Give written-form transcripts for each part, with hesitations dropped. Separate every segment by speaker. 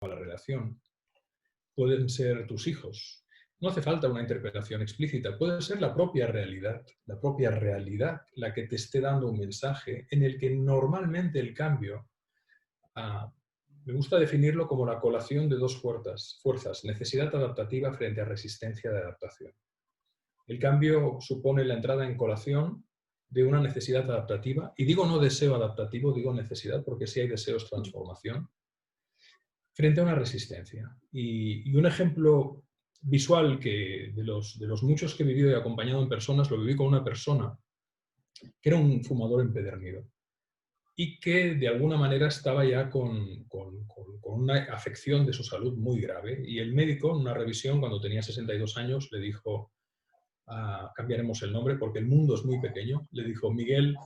Speaker 1: a la relación. Pueden ser tus hijos. No hace falta una interpretación explícita, puede ser la propia realidad la que te esté dando un mensaje en el que normalmente el cambio, me gusta definirlo como la colación de dos fuerzas, necesidad adaptativa frente a resistencia de adaptación. El cambio supone la entrada en colación de una necesidad adaptativa, y digo no deseo adaptativo, digo necesidad, porque si hay deseo es transformación, frente a una resistencia. Y un ejemplo visual que de los muchos que he vivido y acompañado en personas, lo viví con una persona que era un fumador empedernido y que de alguna manera estaba ya con una afección de su salud muy grave. Y el médico, en una revisión, cuando tenía 62 años, le dijo, cambiaremos el nombre porque el mundo es muy pequeño, le dijo: Miguel,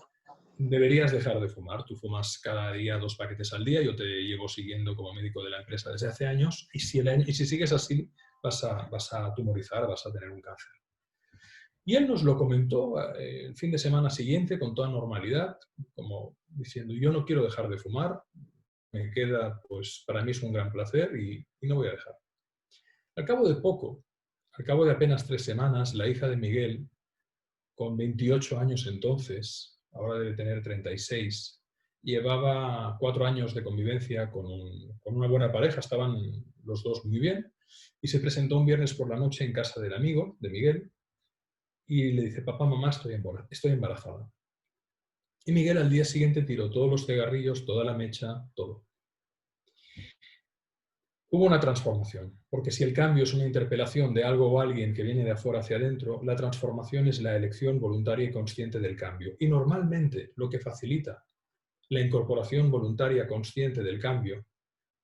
Speaker 1: deberías dejar de fumar. Tú fumas cada día 2 paquetes al día. Yo te llevo siguiendo como médico de la empresa desde hace años. Y si sigues así, vas a tumorizar, vas a tener un cáncer. Y él nos lo comentó el fin de semana siguiente con toda normalidad, como diciendo: yo no quiero dejar de fumar, me queda, pues para mí es un gran placer y no voy a dejar. Al cabo de poco, al cabo de apenas 3 semanas, la hija de Miguel, con 28 años entonces, ahora debe tener 36, llevaba 4 años de convivencia con una buena pareja, estaban los dos muy bien, y se presentó un viernes por la noche en casa del amigo de Miguel y le dice: papá, mamá, estoy embarazada. Y Miguel al día siguiente tiró todos los cigarrillos, toda la mecha, todo. Hubo una transformación, porque si el cambio es una interpelación de algo o alguien que viene de afuera hacia adentro, la transformación es la elección voluntaria y consciente del cambio. Y normalmente lo que facilita la incorporación voluntaria consciente del cambio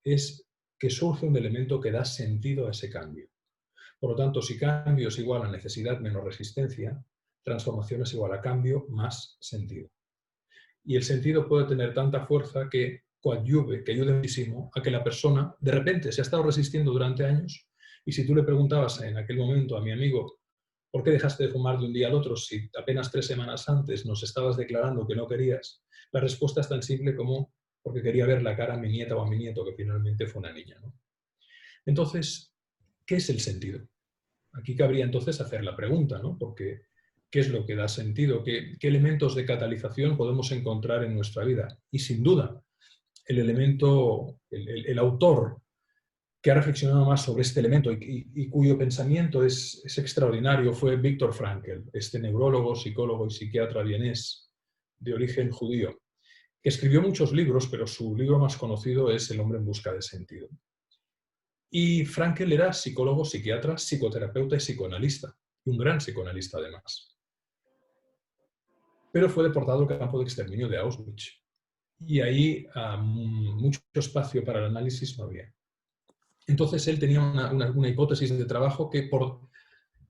Speaker 1: es que surge un elemento que da sentido a ese cambio. Por lo tanto, si cambio es igual a necesidad menos resistencia, transformación es igual a cambio más sentido. Y el sentido puede tener tanta fuerza que coadyuve, que ayude muchísimo a que la persona de repente se ha estado resistiendo durante años, y si tú le preguntabas en aquel momento a mi amigo: ¿por qué dejaste de fumar de un día al otro si apenas 3 semanas antes nos estabas declarando que no querías? La respuesta es tan simple como: porque quería ver la cara a mi nieta o a mi nieto, que finalmente fue una niña, ¿no? Entonces, ¿qué es el sentido? Aquí cabría entonces hacer la pregunta, ¿no? Porque, ¿qué es lo que da sentido? ¿Qué elementos de catalización podemos encontrar en nuestra vida? Y sin duda, el autor que ha reflexionado más sobre este elemento y cuyo pensamiento es extraordinario fue Viktor Frankl, este neurólogo, psicólogo y psiquiatra vienés de origen judío, que escribió muchos libros, pero su libro más conocido es El hombre en busca de sentido. Y Frankl era psicólogo, psiquiatra, psicoterapeuta y psicoanalista, y un gran psicoanalista además. Pero fue deportado al campo de exterminio de Auschwitz. Y ahí mucho espacio para el análisis no había. Entonces él tenía una hipótesis de trabajo que,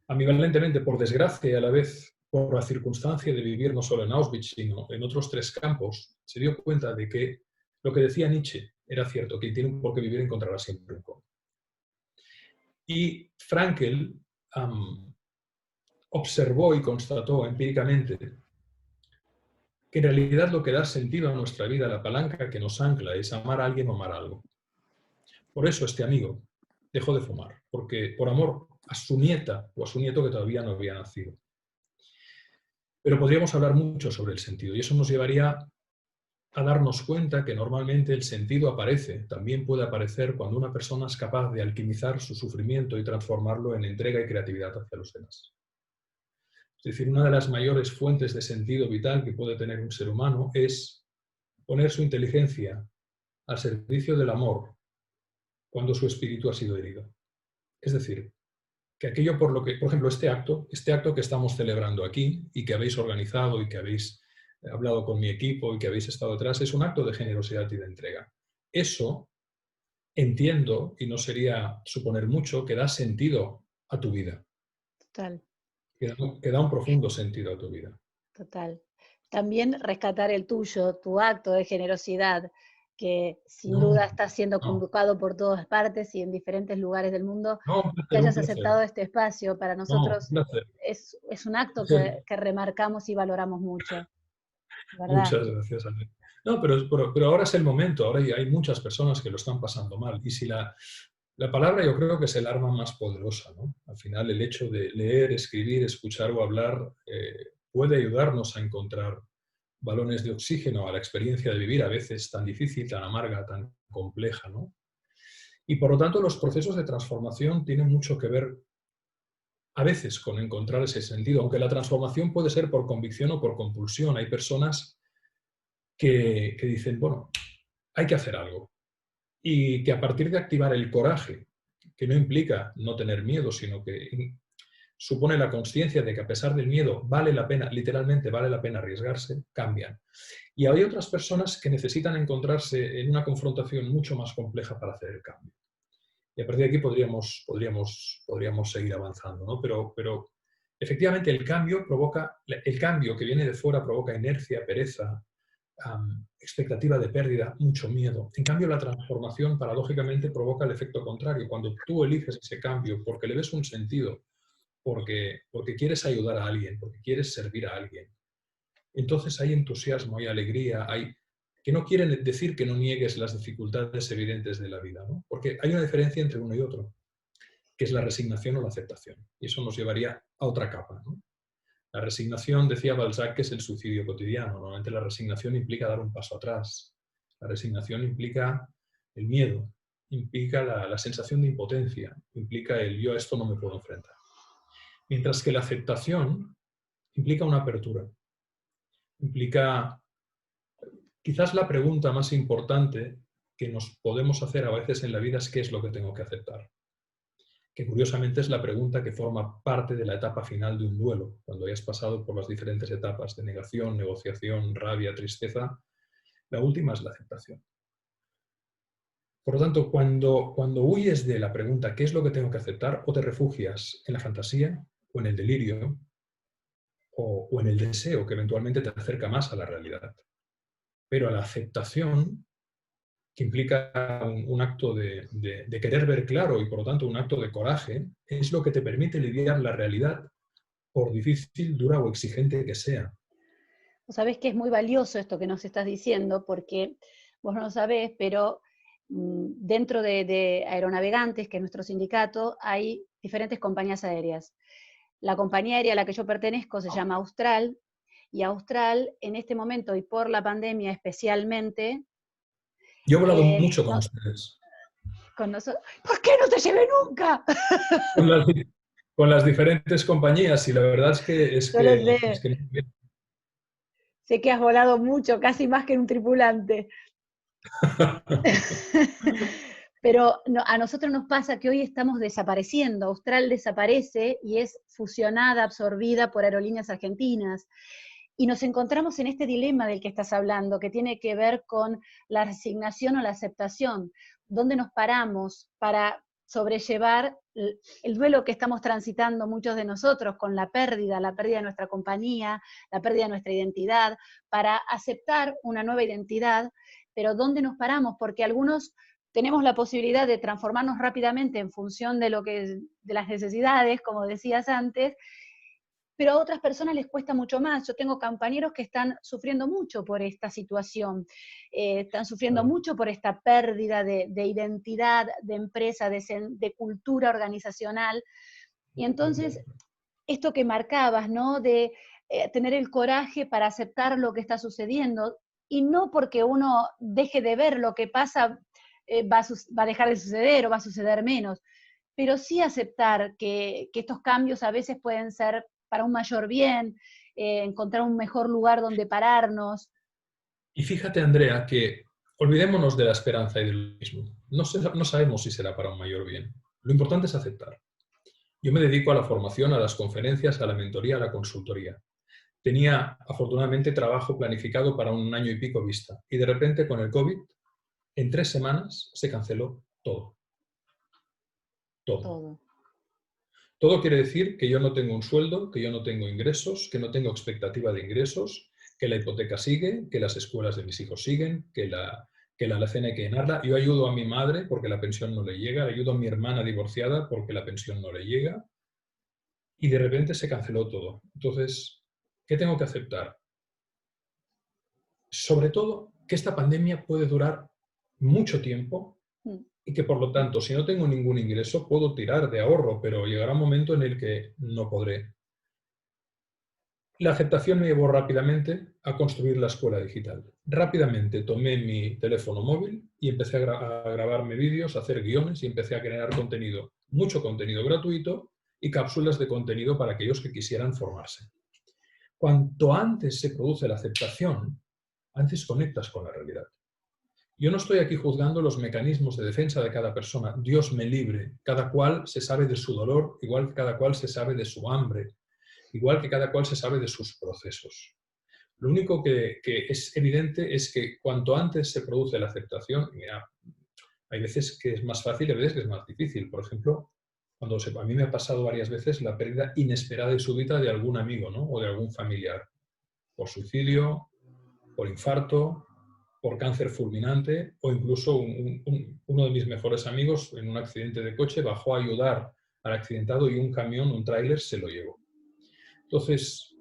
Speaker 1: ambivalentemente, por desgracia y a la vez por la circunstancia de vivir no solo en Auschwitz, sino en otros 3 campos, se dio cuenta de que lo que decía Nietzsche era cierto, que tiene por qué vivir encontrará siempre un cómo. Y Frankl observó y constató empíricamente que en realidad lo que da sentido a nuestra vida, la palanca que nos ancla, es amar a alguien o amar algo. Por eso este amigo dejó de fumar, porque por amor a su nieta o a su nieto que todavía no había nacido. Pero podríamos hablar mucho sobre el sentido, y eso nos llevaría a darnos cuenta que normalmente el sentido aparece, también puede aparecer cuando una persona es capaz de alquimizar su sufrimiento y transformarlo en entrega y creatividad hacia los demás. Es decir, una de las mayores fuentes de sentido vital que puede tener un ser humano es poner su inteligencia al servicio del amor cuando su espíritu ha sido herido. Es decir, que aquello por lo que, por ejemplo, este acto que estamos celebrando aquí y que habéis organizado y que habéis hablado con mi equipo y que habéis estado detrás, es un acto de generosidad y de entrega. Eso entiendo, y no sería suponer mucho, que da sentido a tu vida.
Speaker 2: Total.
Speaker 1: Que da un profundo sentido a tu vida.
Speaker 2: Total. También rescatar el tuyo, tu acto de generosidad, que sin duda está siendo convocado por todas partes y en diferentes lugares del mundo, que
Speaker 1: Un
Speaker 2: hayas
Speaker 1: placer.
Speaker 2: aceptado este espacio. Para nosotros
Speaker 1: Un placer.
Speaker 2: es un acto que remarcamos y valoramos mucho, ¿verdad?
Speaker 1: Muchas gracias, Ale. No, pero ahora es el momento, ahora hay muchas personas que lo están pasando mal. Y si la palabra yo creo que es el arma más poderosa, ¿no? Al final el hecho de leer, escribir, escuchar o hablar puede ayudarnos a encontrar balones de oxígeno a la experiencia de vivir a veces tan difícil, tan amarga, tan compleja, ¿no? Y por lo tanto los procesos de transformación tienen mucho que ver a veces con encontrar ese sentido, aunque la transformación puede ser por convicción o por compulsión. Hay personas que dicen, bueno, hay que hacer algo. Y que a partir de activar el coraje, que no implica no tener miedo, sino que supone la conciencia de que a pesar del miedo vale la pena, literalmente vale la pena arriesgarse, cambian. Y hay otras personas que necesitan encontrarse en una confrontación mucho más compleja para hacer el cambio. Y a partir de aquí podríamos seguir avanzando, ¿no? Pero efectivamente el cambio que viene de fuera provoca inercia, pereza, expectativa de pérdida, mucho miedo. En cambio, la transformación paradójicamente provoca el efecto contrario. Cuando tú eliges ese cambio porque le ves un sentido, porque quieres ayudar a alguien, porque quieres servir a alguien, entonces hay entusiasmo, hay alegría, que no quieren decir que no niegues las dificultades evidentes de la vida, ¿no? Porque hay una diferencia entre uno y otro, que es la resignación o la aceptación. Y eso nos llevaría a otra capa, ¿no? La resignación, decía Balzac, que es el suicidio cotidiano. Normalmente la resignación implica dar un paso atrás. La resignación implica el miedo, implica la sensación de impotencia, implica el yo a esto no me puedo enfrentar. Mientras que la aceptación implica una apertura, implica quizás la pregunta más importante que nos podemos hacer a veces en la vida es ¿qué es lo que tengo que aceptar? Que curiosamente es la pregunta que forma parte de la etapa final de un duelo, cuando hayas pasado por las diferentes etapas de negación, negociación, rabia, tristeza. La última es la aceptación. Por lo tanto, cuando huyes de la pregunta ¿qué es lo que tengo que aceptar? O te refugias en la fantasía o en el delirio o en el deseo que eventualmente te acerca más a la realidad. Pero a la aceptación, que implica un acto de querer ver claro y por lo tanto un acto de coraje, es lo que te permite lidiar la realidad por difícil, dura o exigente que sea.
Speaker 2: Sabés que es muy valioso esto que nos estás diciendo, porque vos no lo sabés, pero dentro de Aeronavegantes, que es nuestro sindicato, hay diferentes compañías aéreas. La compañía aérea a la que yo pertenezco se llama Austral, y Austral en este momento y por la pandemia especialmente...
Speaker 1: Yo he volado mucho con ustedes.
Speaker 2: Con nosotros. ¿Por qué no te llevé nunca?
Speaker 1: Con las diferentes compañías y la verdad es que...
Speaker 2: Yo lo sé. Sé que has volado mucho, casi más que un tripulante. Pero no, a nosotros nos pasa que hoy estamos desapareciendo. Austral desaparece y es fusionada, absorbida por Aerolíneas Argentinas. Y nos encontramos en este dilema del que estás hablando, que tiene que ver con la resignación o la aceptación. ¿Dónde nos paramos para sobrellevar el duelo que estamos transitando muchos de nosotros con la pérdida de nuestra compañía, la pérdida de nuestra identidad, para aceptar una nueva identidad? Pero ¿dónde nos paramos? Porque algunos tenemos la posibilidad de transformarnos rápidamente en función de las necesidades, como decías antes, pero a otras personas les cuesta mucho más. Yo tengo compañeros que están sufriendo mucho por esta situación, están sufriendo mucho por esta pérdida de identidad, de empresa, de cultura organizacional. Y entonces, esto que marcabas, ¿no? De tener el coraje para aceptar lo que está sucediendo, y no porque uno deje de ver lo que pasa, va a dejar de suceder o va a suceder menos, pero sí aceptar que estos cambios a veces pueden ser para un mayor bien, encontrar un mejor lugar donde pararnos.
Speaker 1: Y fíjate, Andrea, que olvidémonos de la esperanza y del mismo. No sabemos si será para un mayor bien. Lo importante es aceptar. Yo me dedico a la formación, a las conferencias, a la mentoría, a la consultoría. Tenía, afortunadamente, trabajo planificado para un año y pico vista. Y de repente, con el COVID, en 3 semanas se canceló todo. Todo. Todo quiere decir que yo no tengo un sueldo, que yo no tengo ingresos, que no tengo expectativa de ingresos, que la hipoteca sigue, que las escuelas de mis hijos siguen, que la alacena hay que llenarla. Yo ayudo a mi madre porque la pensión no le llega, ayudo a mi hermana divorciada porque la pensión no le llega. Y de repente se canceló todo. Entonces, ¿qué tengo que aceptar? Sobre todo, que esta pandemia puede durar mucho tiempo y que, por lo tanto, si no tengo ningún ingreso, puedo tirar de ahorro, pero llegará un momento en el que no podré. La aceptación me llevó rápidamente a construir la escuela digital. Rápidamente tomé mi teléfono móvil y empecé a grabarme vídeos, a hacer guiones y empecé a crear contenido, mucho contenido gratuito y cápsulas de contenido para aquellos que quisieran formarse. Cuanto antes se produce la aceptación, antes conectas con la realidad. Yo no estoy aquí juzgando los mecanismos de defensa de cada persona. Dios me libre. Cada cual se sabe de su dolor, igual que cada cual se sabe de su hambre, igual que cada cual se sabe de sus procesos. Lo único que es evidente es que cuanto antes se produce la aceptación, mira, hay veces que es más fácil y hay veces que es más difícil. Por ejemplo, a mí me ha pasado varias veces la pérdida inesperada y súbita de algún amigo, ¿no? O de algún familiar, por suicidio, por infarto, por cáncer fulminante, o incluso uno de mis mejores amigos en un accidente de coche bajó a ayudar al accidentado y un camión, un tráiler, se lo llevó. Entonces,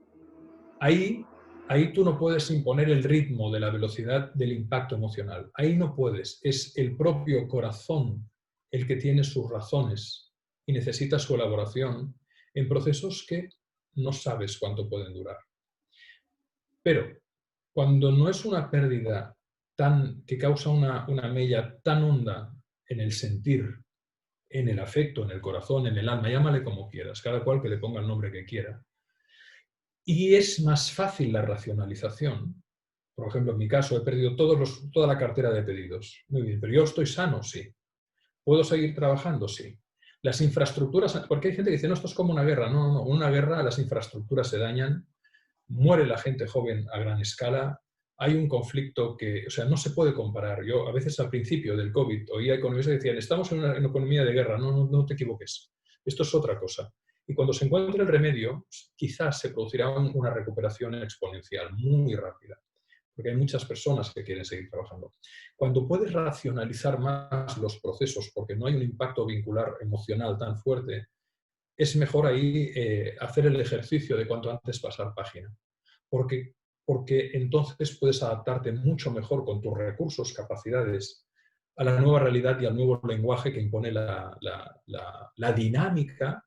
Speaker 1: ahí tú no puedes imponer el ritmo de la velocidad del impacto emocional. Ahí no puedes. Es el propio corazón el que tiene sus razones y necesita su elaboración en procesos que no sabes cuánto pueden durar. Pero cuando no es una pérdida que causa una mella tan honda en el sentir, en el afecto, en el corazón, en el alma, llámale como quieras, cada cual que le ponga el nombre que quiera, y es más fácil la racionalización. Por ejemplo, en mi caso he perdido toda la cartera de pedidos. Muy bien, pero yo estoy sano, sí. ¿Puedo seguir trabajando? Sí. Las infraestructuras, porque hay gente que dice, no, esto es como una guerra. No, no, una guerra, las infraestructuras se dañan, muere la gente joven a gran escala, hay un conflicto que, o sea, no se puede comparar. Yo a veces al principio del COVID oía economistas que decían, estamos en una economía de guerra, no te equivoques. Esto es otra cosa. Y cuando se encuentre el remedio, quizás se producirá una recuperación exponencial, muy rápida, porque hay muchas personas que quieren seguir trabajando. Cuando puedes racionalizar más los procesos, porque no hay un impacto vincular emocional tan fuerte, es mejor ahí hacer el ejercicio de cuanto antes pasar página. Porque entonces puedes adaptarte mucho mejor con tus recursos, capacidades, a la nueva realidad y al nuevo lenguaje que impone la dinámica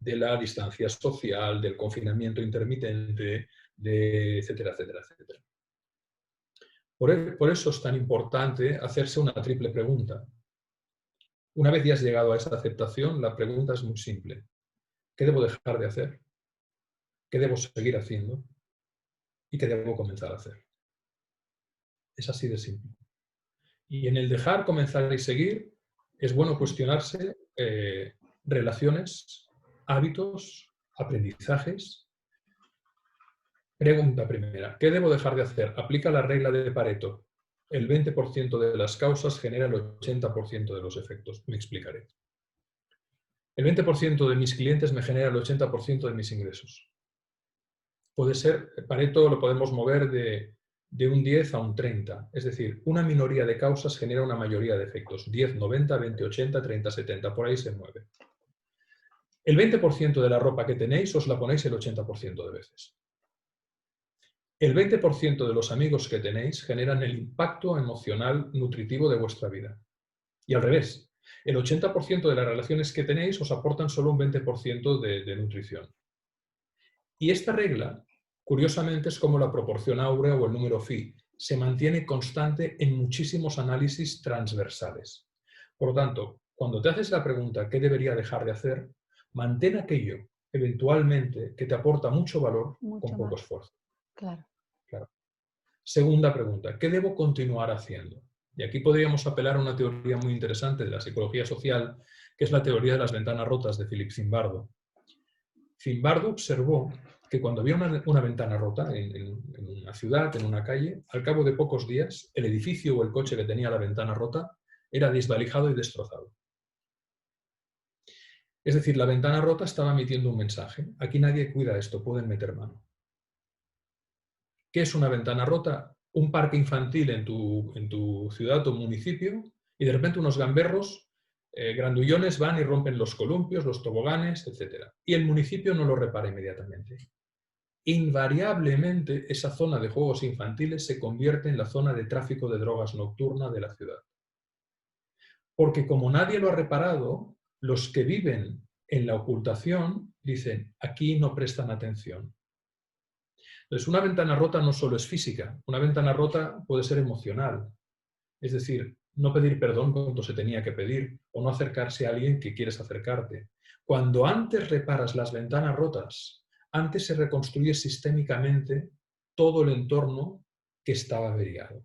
Speaker 1: de la distancia social, del confinamiento intermitente, etcétera, etcétera, etcétera. Por eso es tan importante hacerse una triple pregunta. Una vez ya has llegado a esa aceptación, la pregunta es muy simple. ¿Qué debo dejar de hacer? ¿Qué debo seguir haciendo? ¿Y qué debo comenzar a hacer? Es así de simple. Y en el dejar, comenzar y seguir, es bueno cuestionarse relaciones, hábitos, aprendizajes. Pregunta primera, ¿qué debo dejar de hacer? Aplica la regla de Pareto. El 20% de las causas genera el 80% de los efectos. Me explicaré. El 20% de mis clientes me genera el 80% de mis ingresos. Puede ser, Pareto lo podemos mover de un 10 a un 30. Es decir, una minoría de causas genera una mayoría de efectos. 10, 90, 20, 80, 30, 70. Por ahí se mueve. El 20% de la ropa que tenéis os la ponéis el 80% de veces. El 20% de los amigos que tenéis generan el impacto emocional nutritivo de vuestra vida. Y al revés, el 80% de las relaciones que tenéis os aportan solo un 20% de nutrición. Y esta regla, curiosamente, es como la proporción áurea o el número phi. Se mantiene constante en muchísimos análisis transversales. Por lo tanto, cuando te haces la pregunta ¿qué debería dejar de hacer?, mantén aquello, eventualmente, que te aporta mucho valor con poco esfuerzo.
Speaker 2: Claro.
Speaker 1: Segunda pregunta, ¿qué debo continuar haciendo? Y aquí podríamos apelar a una teoría muy interesante de la psicología social, que es la teoría de las ventanas rotas de Philip Zimbardo. Zimbardo observó que cuando había una ventana rota en una ciudad, en una calle, al cabo de pocos días, el edificio o el coche que tenía la ventana rota era desvalijado y destrozado. Es decir, la ventana rota estaba emitiendo un mensaje. Aquí nadie cuida esto, pueden meter mano. ¿Qué es una ventana rota? Un parque infantil en tu ciudad o municipio y de repente unos gamberros grandullones van y rompen los columpios, los toboganes, etc. Y el municipio no lo repara inmediatamente. invariablemente esa zona de juegos infantiles se convierte en la zona de tráfico de drogas nocturna de la ciudad. Porque como nadie lo ha reparado, los que viven en la ocultación dicen, aquí no prestan atención. Entonces, una ventana rota no solo es física, una ventana rota puede ser emocional. Es decir, no pedir perdón cuando se tenía que pedir o no acercarse a alguien que quieres acercarte. Cuando antes reparas las ventanas rotas, antes se reconstruye sistémicamente todo el entorno que estaba averiado.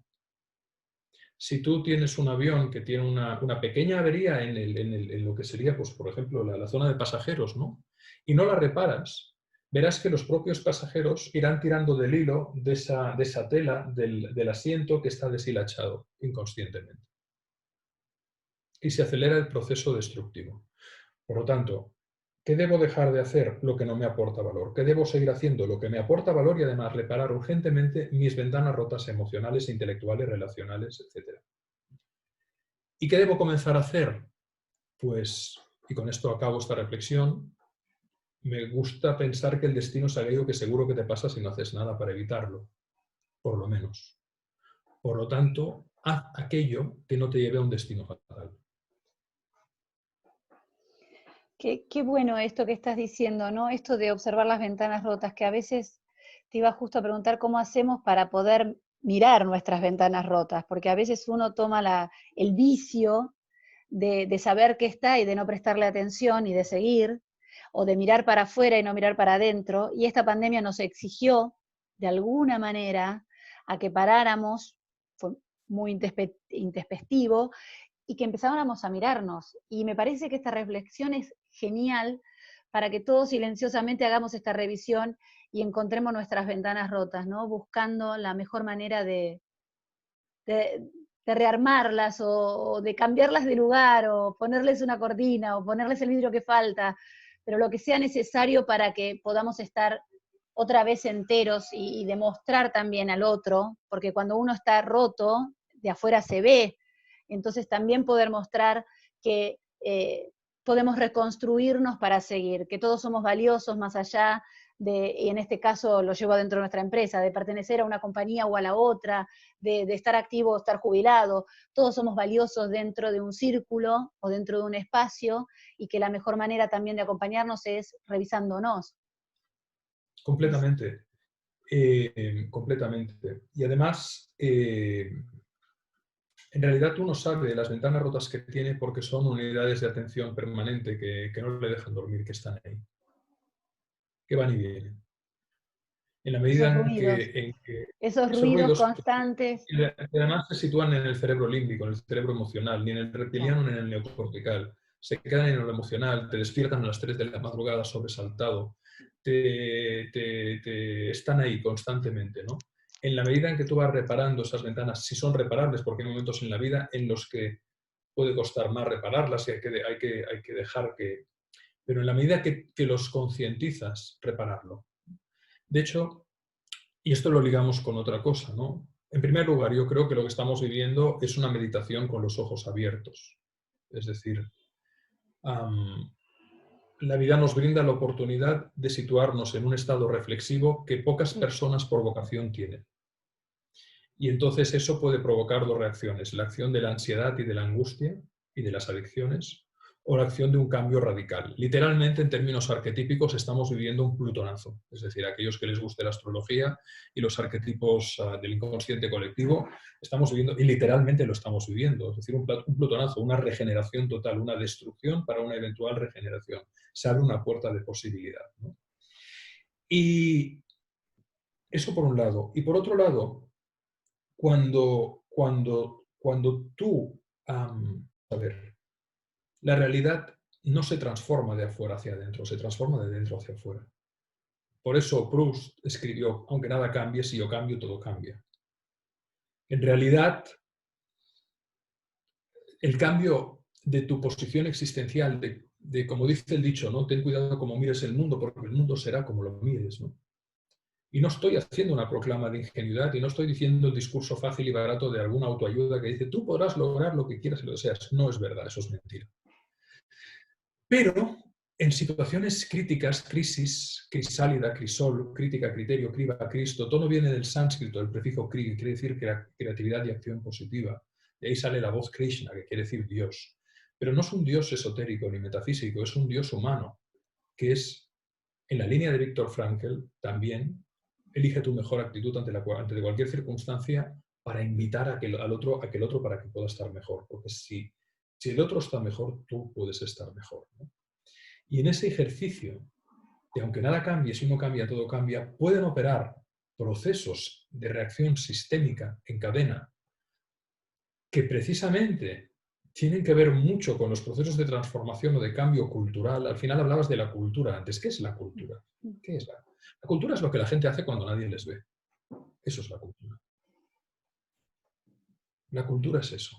Speaker 1: Si tú tienes un avión que tiene una pequeña avería en lo que sería, pues, por ejemplo, la zona de pasajeros, ¿no? Y no la reparas, verás que los propios pasajeros irán tirando del hilo de esa tela del asiento que está deshilachado inconscientemente. Y se acelera el proceso destructivo. Por lo tanto, ¿qué debo dejar de hacer? Lo que no me aporta valor. ¿Qué debo seguir haciendo? Lo que me aporta valor y además reparar urgentemente mis ventanas rotas emocionales, intelectuales, relacionales, etc. ¿Y qué debo comenzar a hacer? Pues, y con esto acabo esta reflexión, me gusta pensar que el destino es aquello que seguro que te pasa si no haces nada para evitarlo, por lo menos. Por lo tanto, haz aquello que no te lleve a un destino fatal.
Speaker 2: Qué bueno esto que estás diciendo, ¿no? Esto de observar las ventanas rotas, que a veces te iba justo a preguntar cómo hacemos para poder mirar nuestras ventanas rotas, porque a veces uno toma el vicio de saber que está y de no prestarle atención y de seguir, o de mirar para afuera y no mirar para adentro, y esta pandemia nos exigió, de alguna manera, a que paráramos, fue muy intempestivo, y que empezáramos a mirarnos. Y me parece que esta reflexión es genial para que todos silenciosamente hagamos esta revisión y encontremos nuestras ventanas rotas, ¿no? Buscando la mejor manera de rearmarlas o de cambiarlas de lugar o ponerles una cortina o ponerles el vidrio que falta, pero lo que sea necesario para que podamos estar otra vez enteros y demostrar también al otro, porque cuando uno está roto, de afuera se ve, entonces también poder mostrar que podemos reconstruirnos para seguir, que todos somos valiosos más allá y en este caso lo llevo dentro de nuestra empresa, de pertenecer a una compañía o a la otra, de estar activo o estar jubilado, todos somos valiosos dentro de un círculo o dentro de un espacio y que la mejor manera también de acompañarnos es revisándonos.
Speaker 1: Completamente. Completamente. Y además, en realidad uno sabe de las ventanas rotas que tiene porque son unidades de atención permanente que no le dejan dormir, que están ahí, que van y vienen. En la medida en que
Speaker 2: esos
Speaker 1: esos
Speaker 2: ruidos
Speaker 1: ruidos
Speaker 2: constantes.
Speaker 1: que además se sitúan en el cerebro límbico, en el cerebro emocional, ni en el reptiliano
Speaker 2: Claro.
Speaker 1: ni en el neocortical, se quedan en lo emocional, te despiertan a las 3 de la madrugada sobresaltado, están ahí constantemente, ¿no? En la medida en que tú vas reparando esas ventanas, si son reparables, porque hay momentos en la vida en los que puede costar más repararlas y hay que dejar que... Pero en la medida que los concientizas, repararlo. De hecho, y esto lo ligamos con otra cosa, ¿no? En primer lugar, yo creo que lo que estamos viviendo es una meditación con los ojos abiertos. Es decir, la vida nos brinda la oportunidad de situarnos en un estado reflexivo que pocas personas por vocación tienen. Y entonces eso puede provocar dos reacciones, la acción de la ansiedad y de la angustia y de las adicciones, o la acción de un cambio radical. Literalmente, en términos arquetípicos, estamos viviendo un plutonazo. Es decir, aquellos que les guste la astrología y los arquetipos del inconsciente colectivo, estamos viviendo, y literalmente lo estamos viviendo, es decir, un plutonazo, una regeneración total, una destrucción para una eventual regeneración. Se abre una puerta de posibilidad, ¿no? Y eso por un lado. Y por otro lado, cuando tú, a ver, la realidad no se transforma de afuera hacia adentro, se transforma de dentro hacia afuera. Por eso Proust escribió, aunque nada cambie, si yo cambio, todo cambia. En realidad, el cambio de tu posición existencial, de como dice el dicho, ¿no? Ten cuidado como mires el mundo, porque el mundo será como lo mires, ¿no? Y no estoy haciendo una proclama de ingenuidad y no estoy diciendo el discurso fácil y barato de alguna autoayuda que dice tú podrás lograr lo que quieras y lo deseas. No es verdad, eso es mentira. Pero En situaciones críticas, crisis, crisálida, crisol, crítica, criterio, criba, Cristo, todo viene del sánscrito, el prefijo kri, que quiere decir creatividad y acción positiva. De ahí sale la voz Krishna, que quiere decir Dios. Pero no es un Dios esotérico ni metafísico, es un Dios humano, que es, en la línea de Viktor Frankl, también elige tu mejor actitud ante cualquier circunstancia para invitar a que el otro para que pueda estar mejor. Porque si el otro está mejor, tú puedes estar mejor, ¿no? Y en ese ejercicio, de aunque nada cambie, si uno cambia, todo cambia, pueden operar procesos de reacción sistémica en cadena que precisamente tienen que ver mucho con los procesos de transformación o de cambio cultural. Al final hablabas de la cultura antes. ¿Qué es la cultura? ¿Qué es la cultura? Es lo que la gente hace cuando nadie les ve. Eso es la cultura. La cultura es eso.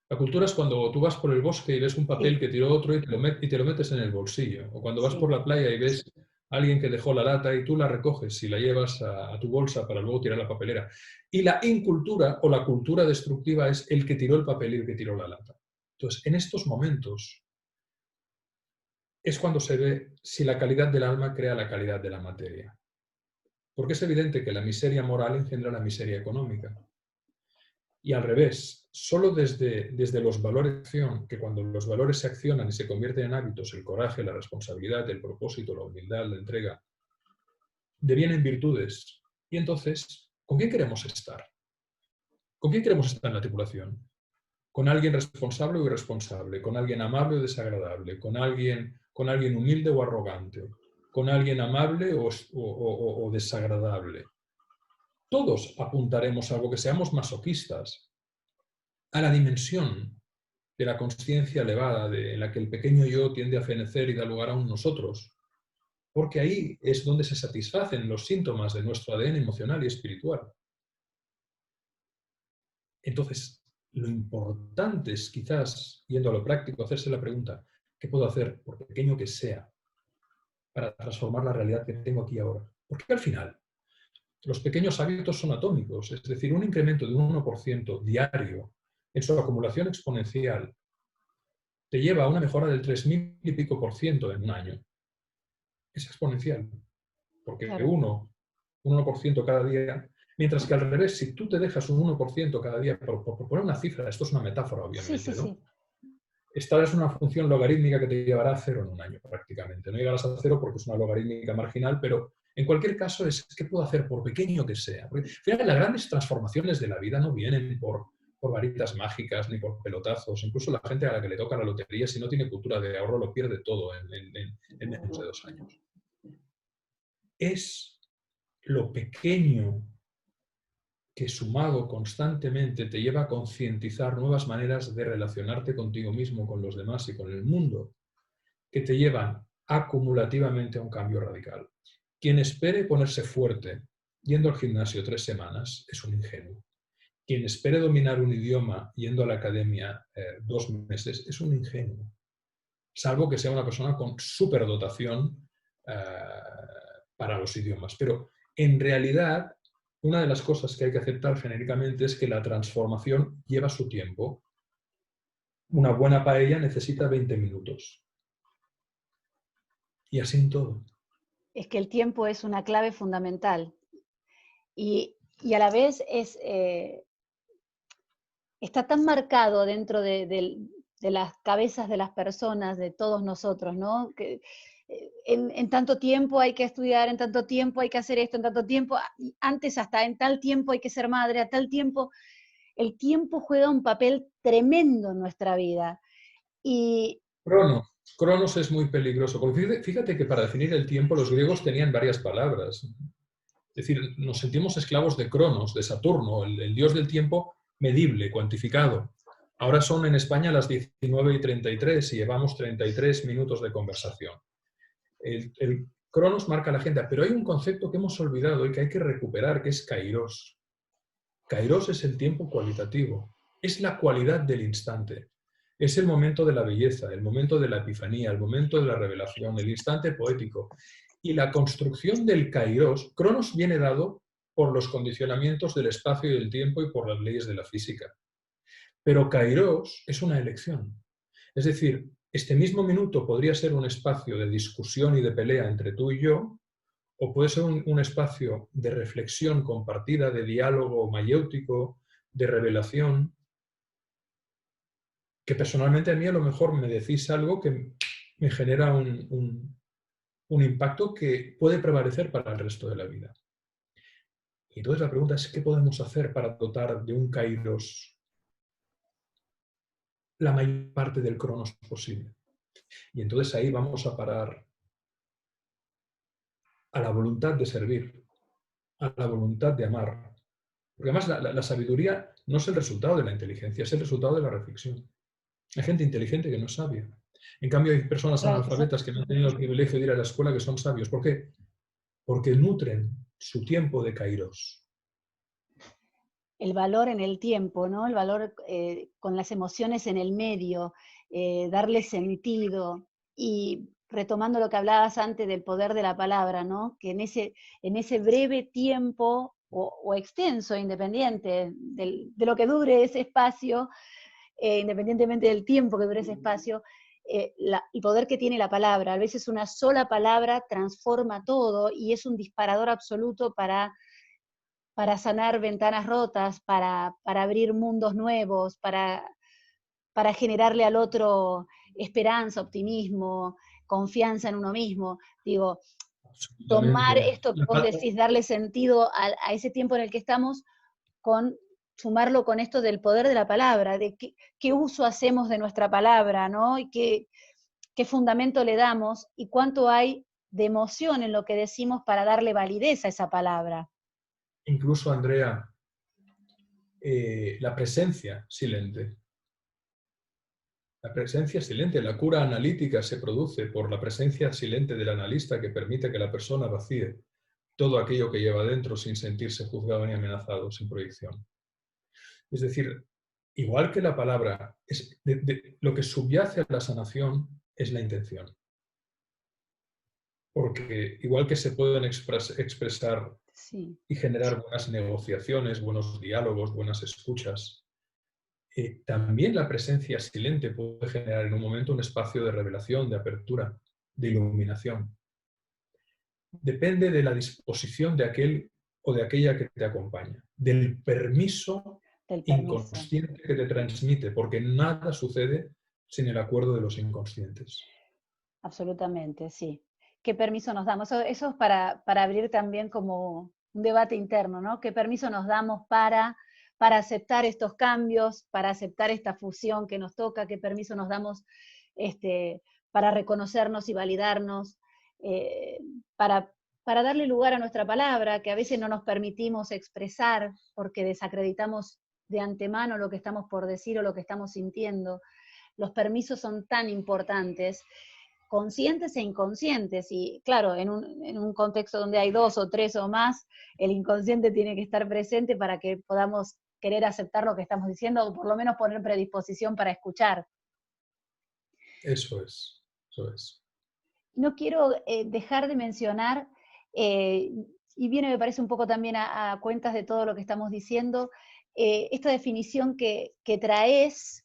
Speaker 1: La cultura es cuando tú vas por el bosque y ves un papel que tiró otro y te lo metes en el bolsillo. O cuando vas por la playa y ves a alguien que dejó la lata y tú la recoges y la llevas a tu bolsa para luego tirar la papelera. Y la incultura o la cultura destructiva es el que tiró el papel y el que tiró la lata. Entonces, en estos momentos es cuando se ve si la calidad del alma crea la calidad de la materia. Porque es evidente que la miseria moral engendra la miseria económica. Y al revés, solo desde los valores de acción, que cuando los valores se accionan y se convierten en hábitos, el coraje, la responsabilidad, el propósito, la humildad, la entrega, devienen virtudes. Y entonces, ¿con quién queremos estar? ¿Con quién queremos estar en la tripulación? ¿Con alguien responsable o irresponsable? ¿Con alguien amable o desagradable? ¿Con alguien humilde o arrogante? ¿Con alguien amable o desagradable? Todos apuntaremos a algo, que seamos masoquistas, a la dimensión de la consciencia elevada, en la que el pequeño yo tiende a fenecer y da lugar a un nosotros, porque ahí es donde se satisfacen los síntomas de nuestro ADN emocional y espiritual. Entonces, lo importante es, quizás, yendo a lo práctico, hacerse la pregunta, ¿qué puedo hacer, por pequeño que sea, para transformar la realidad que tengo aquí ahora? Porque al final, los pequeños hábitos son atómicos, es decir, un incremento de un 1% diario en su acumulación exponencial te lleva a una mejora del 3000 y pico por ciento en un año. Es exponencial, porque
Speaker 2: Claro.
Speaker 1: un 1% cada día, mientras que al revés, si tú te dejas un 1% cada día, por poner una cifra, esto es una metáfora obviamente, ¿no? Esta es una función logarítmica que te llevará a cero en un año prácticamente. No llegarás a cero porque es una logarítmica marginal, pero en cualquier caso es ¿qué puedo hacer por pequeño que sea? Porque fíjate, las grandes transformaciones de la vida no vienen por varitas mágicas ni por pelotazos. Incluso la gente a la que le toca la lotería, si no tiene cultura de ahorro, lo pierde todo en menos de 2 años. Es lo pequeño que sumado constantemente te lleva a concientizar nuevas maneras de relacionarte contigo mismo, con los demás y con el mundo, que te llevan acumulativamente a un cambio radical. Quien espere ponerse fuerte yendo al gimnasio 3 semanas es un ingenuo. Quien espere dominar un idioma yendo a la academia 2 meses es un ingenuo, salvo que sea una persona con superdotación para los idiomas. Pero en realidad, una de las cosas que hay que aceptar genéricamente es que la transformación lleva su tiempo. Una buena paella necesita 20 minutos. Y así en todo.
Speaker 2: Es que el tiempo es una clave fundamental. Y a la vez está tan marcado dentro de las cabezas de las personas, de todos nosotros, ¿no? Que en tanto tiempo hay que estudiar, en tanto tiempo hay que hacer esto, en tanto tiempo, antes hasta en tal tiempo hay que ser madre, a tal tiempo. El tiempo juega un papel tremendo en nuestra vida.
Speaker 1: Cronos es muy peligroso, porque fíjate que para definir el tiempo los griegos tenían varias palabras. Es decir, nos sentimos esclavos de Cronos, de Saturno, el dios del tiempo medible, cuantificado. Ahora son en España las 19:33 y llevamos 33 minutos de conversación. El Cronos marca la agenda, pero hay un concepto que hemos olvidado y que hay que recuperar, que es Kairos. Kairos es el tiempo cualitativo, es la cualidad del instante. Es el momento de la belleza, el momento de la epifanía, el momento de la revelación, el instante poético. Y la construcción del Kairos, Cronos viene dado por los condicionamientos del espacio y del tiempo y por las leyes de la física. Pero Kairos es una elección. Es decir, Este mismo minuto podría ser un espacio de discusión y de pelea entre tú y yo, o puede ser un espacio de reflexión compartida, de diálogo mayéutico, de revelación, que personalmente a mí a lo mejor me decís algo que me genera un impacto que puede prevalecer para el resto de la vida. Y entonces la pregunta es, ¿qué podemos hacer para dotar de un kairos la mayor parte del cronos posible? Y entonces ahí vamos a parar a la voluntad de servir, a la voluntad de amar. Porque además la sabiduría no es el resultado de la inteligencia, es el resultado de la reflexión. Hay gente inteligente que no es sabia. En cambio, hay personas
Speaker 2: Claro, que
Speaker 1: analfabetas que no han tenido el privilegio de ir a la escuela que son sabios. ¿Por qué? Porque nutren su tiempo de kairos.
Speaker 2: el valor en el tiempo, ¿no? El valor con las emociones en el medio, darle sentido. Y retomando lo que hablabas antes del poder de la palabra, ¿no? Que en ese breve tiempo o extenso, independiente de lo que dure ese espacio, independientemente del tiempo que dure ese espacio, el poder que tiene la palabra. A veces una sola palabra transforma todo y es un disparador absoluto para sanar ventanas rotas, para abrir mundos nuevos, para generarle al otro esperanza, optimismo, confianza en uno mismo. Digo, tomar
Speaker 1: Absolutamente.
Speaker 2: esto que vos decís, darle sentido a ese tiempo en el que estamos, sumarlo con esto del poder de la palabra, de qué uso hacemos de nuestra palabra, ¿no? Y qué fundamento le damos y cuánto hay de emoción en lo que decimos para darle validez a esa palabra.
Speaker 1: Incluso, Andrea, la presencia silente. La presencia silente, la cura analítica se produce por la presencia silente del analista que permite que la persona vacíe todo aquello que lleva dentro sin sentirse juzgado ni amenazado, sin proyección. Es decir, igual que la palabra, lo que subyace a la sanación es la intención. Porque igual que se pueden expresar
Speaker 2: Sí.
Speaker 1: y generar buenas negociaciones, buenos diálogos, buenas escuchas, también la presencia silente puede generar en un momento un espacio de revelación, de apertura, de iluminación. Depende de la disposición de aquel o de aquella que te acompaña, del permiso
Speaker 2: Del permiso.
Speaker 1: inconsciente que te transmite, porque nada sucede sin el acuerdo de los inconscientes.
Speaker 2: Absolutamente, sí. ¿Qué permiso nos damos? Eso es para abrir también como un debate interno, ¿no? ¿Qué permiso nos damos para aceptar estos cambios, para aceptar esta fusión que nos toca? ¿Qué permiso nos damos para reconocernos y validarnos? Eh, para, para darle lugar a nuestra palabra, que a veces no nos permitimos expresar porque desacreditamos de antemano lo que estamos por decir o lo que estamos sintiendo. Los permisos son tan importantes, conscientes e inconscientes, y claro, en un contexto donde hay dos o tres o más, el inconsciente tiene que estar presente para que podamos querer aceptar lo que estamos diciendo, o por lo menos poner predisposición para escuchar.
Speaker 1: Eso es, eso es.
Speaker 2: No quiero dejar de mencionar, eh, y viene, me parece, un poco también a cuentas de todo lo que estamos diciendo, esta definición que traes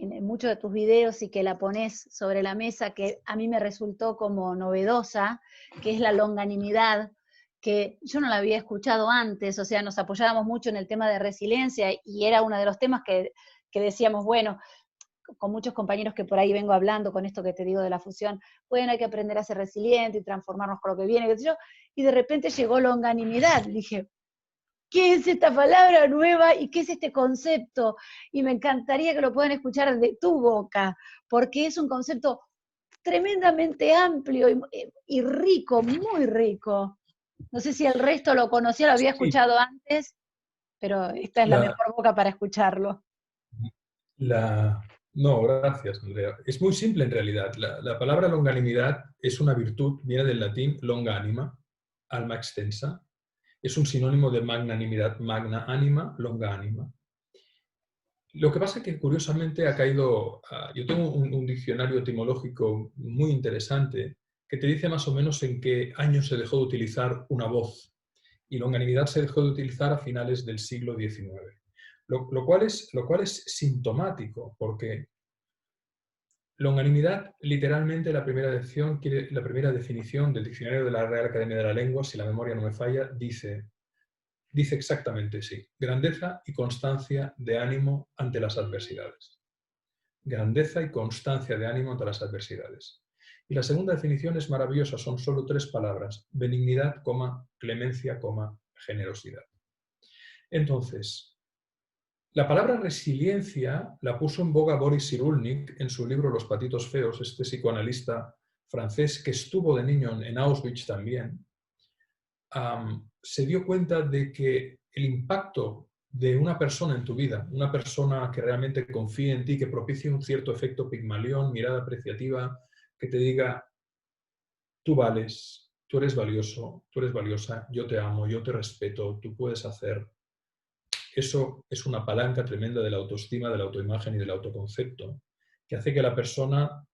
Speaker 2: en muchos de tus videos y que la pones sobre la mesa, que a mí me resultó como novedosa, que es la longanimidad, que yo no la había escuchado antes. O sea, nos apoyábamos mucho en el tema de resiliencia y era uno de los temas que decíamos, bueno, con muchos compañeros que por ahí vengo hablando con esto que te digo de la fusión, bueno, hay que aprender a ser resiliente y transformarnos con lo que viene, qué sé yo, y de repente llegó longanimidad. Dije, ¿qué es esta palabra nueva y qué es este concepto? Y me encantaría que lo puedan escuchar de tu boca, porque es un concepto tremendamente amplio y rico, muy rico. No sé si el resto lo conocía, lo había
Speaker 1: Sí,
Speaker 2: escuchado antes, pero esta es la
Speaker 1: la,
Speaker 2: mejor boca para escucharlo.
Speaker 1: no, gracias, Andrea. Es muy simple en realidad. La palabra longanimidad es una virtud, viene del latín longa anima, alma extensa. Es un sinónimo de magnanimidad, magna anima, longa anima. Lo que pasa es que curiosamente ha caído, yo tengo un diccionario etimológico muy interesante que te dice más o menos en qué año se dejó de utilizar una voz. Y longanimidad se dejó de utilizar a finales del siglo XIX. Lo cual es sintomático, porque Longanimidad, literalmente la primera definición del Diccionario de la Real Academia de la Lengua, si la memoria no me falla, dice exactamente sí. Grandeza y constancia de ánimo ante las adversidades. Grandeza y constancia de ánimo ante las adversidades. Y la segunda definición es maravillosa, son solo 3 palabras. Benignidad, clemencia, generosidad. Entonces, la palabra resiliencia la puso en boga Boris Cyrulnik en su libro Los patitos feos, este psicoanalista francés que estuvo de niño en Auschwitz también. Se dio cuenta de que el impacto de una persona en tu vida, una persona que realmente confíe en ti, que propicie un cierto efecto Pigmalión, mirada apreciativa, que te diga, tú vales, tú eres valioso, tú eres valiosa, yo te amo, yo te respeto, tú puedes hacer. Eso es una palanca tremenda de la autoestima, de la autoimagen y del autoconcepto, que hace que la persona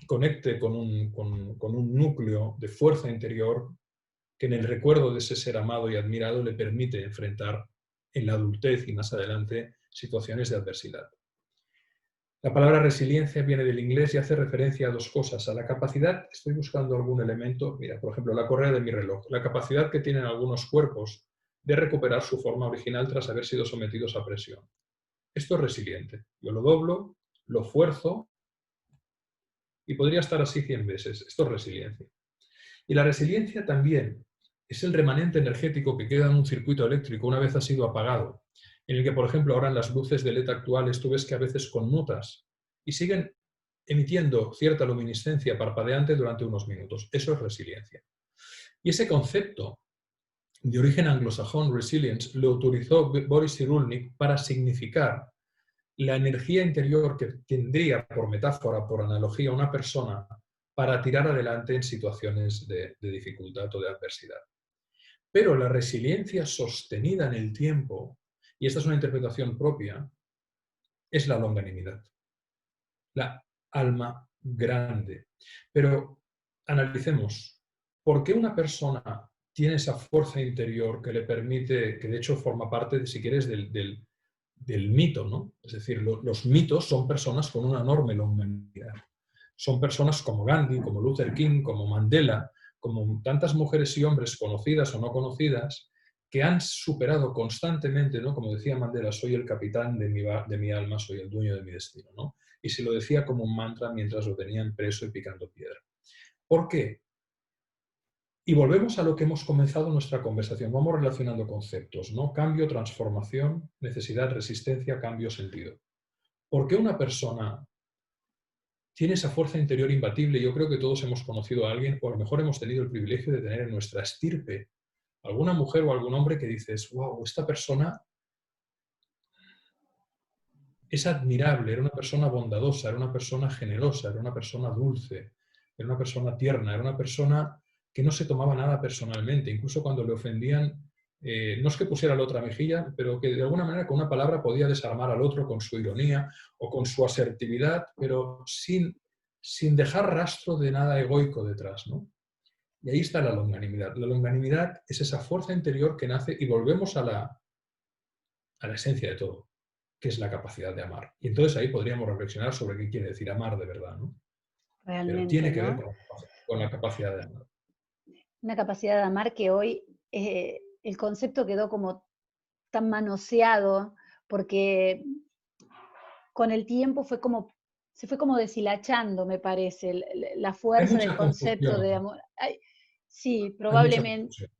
Speaker 1: conecte con un núcleo de fuerza interior que en el recuerdo de ese ser amado y admirado le permite enfrentar en la adultez y más adelante situaciones de adversidad. La palabra resiliencia viene del inglés y hace referencia a 2 cosas. A la capacidad, estoy buscando algún elemento, mira, por ejemplo, la correa de mi reloj, la capacidad que tienen algunos cuerpos de recuperar su forma original tras haber sido sometidos a presión. Esto es resiliente. Yo lo doblo, lo fuerzo y podría estar así 100 veces. Esto es resiliencia. Y la resiliencia también es el remanente energético que queda en un circuito eléctrico una vez ha sido apagado, en el que, por ejemplo, ahora en las luces de LED actuales tú ves que a veces conmutas y siguen emitiendo cierta luminiscencia parpadeante durante unos minutos. Eso es resiliencia. Y ese concepto de origen anglosajón, resilience, lo autorizó Boris Cyrulnik para significar la energía interior que tendría, por metáfora, por analogía, una persona para tirar adelante en situaciones de dificultad o de adversidad. Pero la resiliencia sostenida en el tiempo, y esta es una interpretación propia, es la longanimidad, la alma grande. Pero analicemos, ¿por qué una persona tiene esa fuerza interior que le permite, que de hecho forma parte, de, si quieres, del mito, ¿no? Es decir, los mitos son personas con una enorme longanimidad. Son personas como Gandhi, como Luther King, como Mandela, como tantas mujeres y hombres conocidas o no conocidas, que han superado constantemente, ¿no? Como decía Mandela, soy el capitán de mi alma, soy el dueño de mi destino, ¿no? Y se lo decía como un mantra mientras lo tenían preso y picando piedra. ¿Por qué? Y volvemos a lo que hemos comenzado nuestra conversación. Vamos relacionando conceptos, ¿no? Cambio, transformación, necesidad, resistencia, cambio, sentido. ¿Por qué una persona tiene esa fuerza interior imbatible? Yo creo que todos hemos conocido a alguien, o a lo mejor hemos tenido el privilegio de tener en nuestra estirpe alguna mujer o algún hombre que dices, wow, esta persona es admirable, era una persona bondadosa, era una persona generosa, era una persona dulce, era una persona tierna, era una persona que no se tomaba nada personalmente, incluso cuando le ofendían, no es que pusiera la otra mejilla, pero que de alguna manera con una palabra podía desarmar al otro con su ironía o con su asertividad, pero sin dejar rastro de nada egoico detrás, ¿no? Y ahí está la longanimidad. La longanimidad es esa fuerza interior que nace, y volvemos a la esencia de todo, que es la capacidad de amar. Y entonces ahí podríamos reflexionar sobre qué quiere decir amar de verdad, ¿no? Pero
Speaker 2: Realmente,
Speaker 1: tiene que ver
Speaker 2: ¿no?
Speaker 1: con la capacidad de amar.
Speaker 2: Una capacidad de amar que hoy el concepto quedó como tan manoseado, porque con el tiempo se fue como deshilachando, me parece, la
Speaker 1: Hay
Speaker 2: fuerza del
Speaker 1: mucha
Speaker 2: concepto de
Speaker 1: confusión,
Speaker 2: amor. Ay, sí,
Speaker 1: hay mucha
Speaker 2: probablemente.
Speaker 1: confusión.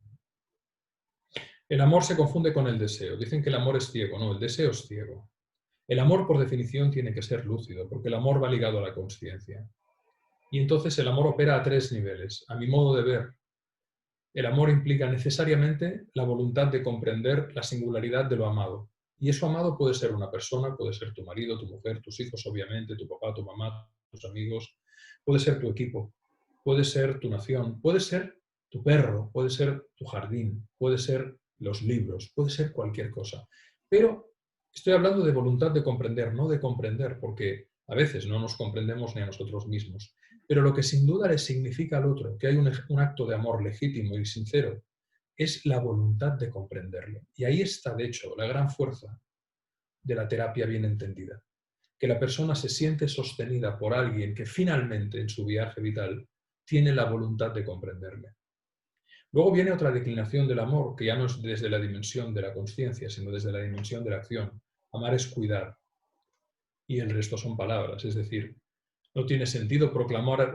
Speaker 1: El amor se confunde con el deseo. Dicen que el amor es ciego, no, el deseo es ciego. El amor, por definición, tiene que ser lúcido, porque el amor va ligado a la consciencia. Y entonces el amor opera a 3 niveles. A mi modo de ver, el amor implica necesariamente la voluntad de comprender la singularidad de lo amado. Y eso amado puede ser una persona, puede ser tu marido, tu mujer, tus hijos, obviamente, tu papá, tu mamá, tus amigos, puede ser tu equipo, puede ser tu nación, puede ser tu perro, puede ser tu jardín, puede ser los libros, puede ser cualquier cosa. Pero estoy hablando de voluntad de comprender, no de comprender, porque a veces no nos comprendemos ni a nosotros mismos. Pero lo que sin duda le significa al otro, que hay un acto de amor legítimo y sincero, es la voluntad de comprenderlo. Y ahí está, de hecho, la gran fuerza de la terapia bien entendida, que la persona se siente sostenida por alguien que finalmente en su viaje vital tiene la voluntad de comprenderle. Luego viene otra declinación del amor, que ya no es desde la dimensión de la conciencia, sino desde la dimensión de la acción. Amar es cuidar, y el resto son palabras, es decir, no tiene sentido proclamar,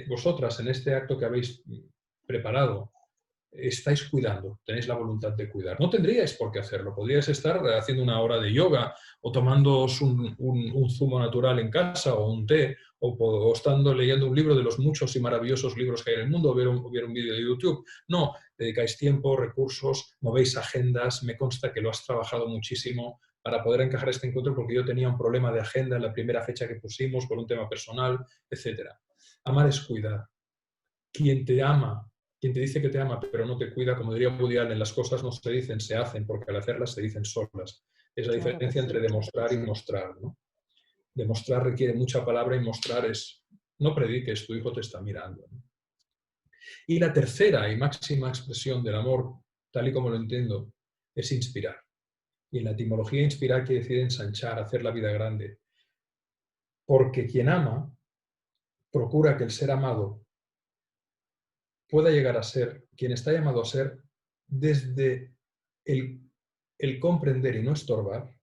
Speaker 1: vosotras en este acto que habéis preparado, estáis cuidando, tenéis la voluntad de cuidar. No tendríais por qué hacerlo, podríais estar haciendo una hora de yoga o tomándoos un zumo natural en casa o un té o estando leyendo un libro de los muchos y maravillosos libros que hay en el mundo o ver un vídeo de YouTube. No, dedicáis tiempo, recursos, movéis agendas, me consta que lo has trabajado muchísimo para poder encajar este encuentro porque yo tenía un problema de agenda en la primera fecha que pusimos por un tema personal, etc. Amar es cuidar. Quien te ama, quien te dice que te ama pero no te cuida, como diría Woody Allen, las cosas no se dicen, se hacen, porque al hacerlas se dicen solas. Es la
Speaker 2: Claro que
Speaker 1: diferencia
Speaker 2: sí.
Speaker 1: entre demostrar y mostrar, ¿no? Demostrar requiere mucha palabra y mostrar es, no prediques, tu hijo te está mirando, ¿no? Y la tercera y máxima expresión del amor, tal y como lo entiendo, es inspirar. Y en la etimología inspirar quiere decir ensanchar, hacer la vida grande. Porque quien ama procura que el ser amado pueda llegar a ser quien está llamado a ser desde el comprender y no estorbar,